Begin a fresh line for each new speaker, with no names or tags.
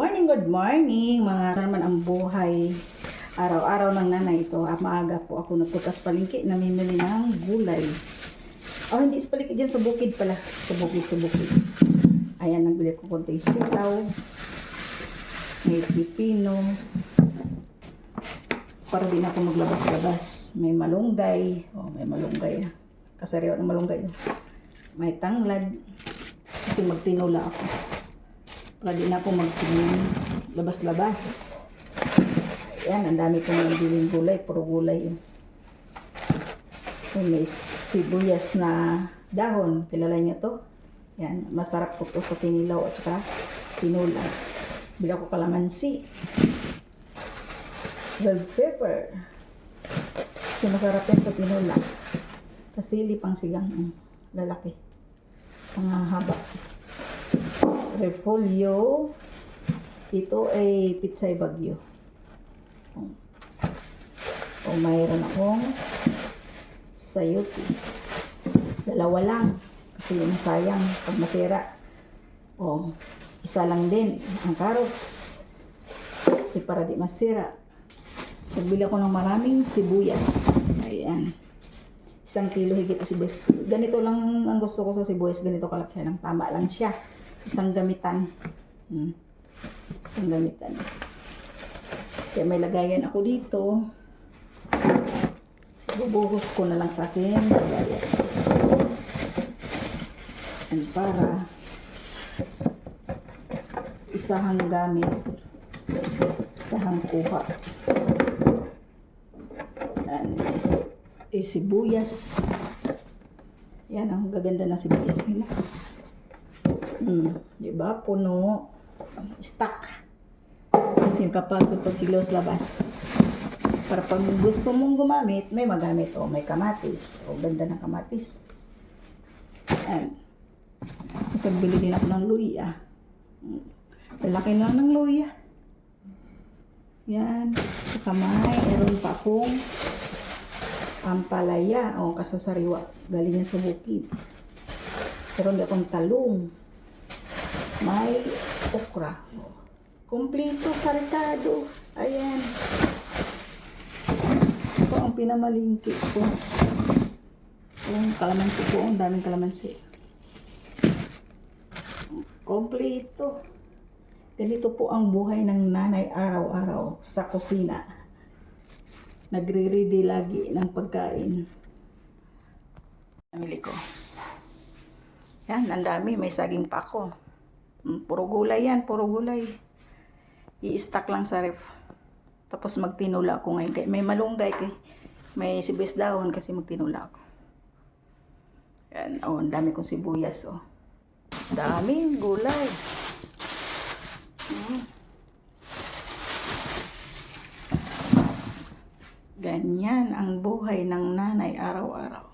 good morning mga naman ang buhay araw-araw ng nanay ito. Maaga po ako nagputas palengke, namimili ng gulay. Hindi sa palengke dyan, sa bukid pala. Sa bukid. Ayan, nagbili ko konti sitaw. May pipino. Para din ako maglabas-labas. May malunggay. May malunggay. Kasariwa ng malunggay. May tanglad. Kasi magtinula ako. Para din ako labas-labas. Yan, ang dami kong nabiling gulay. Puro gulay yun. May sibuyas na dahon. Kilala niyo to? Yan, masarap po to sa kinilaw at saka tinula. Bila ko kalamansi. Bell pepper. Kasi masarap yan sa tinula. Kasili pang sigang. Lalaki. Panghahaba. Repolyo. Ito ay pitsay bagyo. Mayroon akong sayote. Dalawa lang. Kasi yung sayang pag masira. Isa lang din. Ang carrots. Kasi para di masira. Nagbili ako ng maraming sibuyas. Ayan. 1 kilo higit na sibuyas. Ganito lang ang gusto ko sa sibuyas. Ganito kalakihan. Tama lang siya. Isang gamitan. Isang gamitan. Kaya may lagayan ako dito. Bubuhos ko na lang sa akin lagayan. And para isahang gamit, isahang kuha. And sibuyas. Yan ang gaganda ng sibuyas nila. Diba? Puno. Stock. Kasi kapag silos labas. Para pag gusto mong gumamit, may magamit. May kamatis. Ganda ng kamatis. Ayan. Kasi bili din ako ng luya. Lalaki lang ng luya. Yan. Sa kamay, meron pa akong ampalaya. Kasasariwa. Galing yan sa bukid. Meron din akong talong. May okra. Kompleto, karikado. Ayan. Ito ang pinamalingki ko. Yung kalamansi ko. Ang daming kalamansi. Kompleto. Ganito po ang buhay ng nanay araw-araw sa kusina. Nagre-ready lagi ng pagkain. Namili ko. Yan, ang dami. May saging pa ako. Puro gulay yan, puro gulay. I-stack lang sa ref. Tapos magtinula ako ngayon. May malunggay, may sibuyas dahon kasi magtinula ako. Yan, ang dami kong sibuyas, Daming gulay. Ganyan ang buhay ng nanay araw-araw.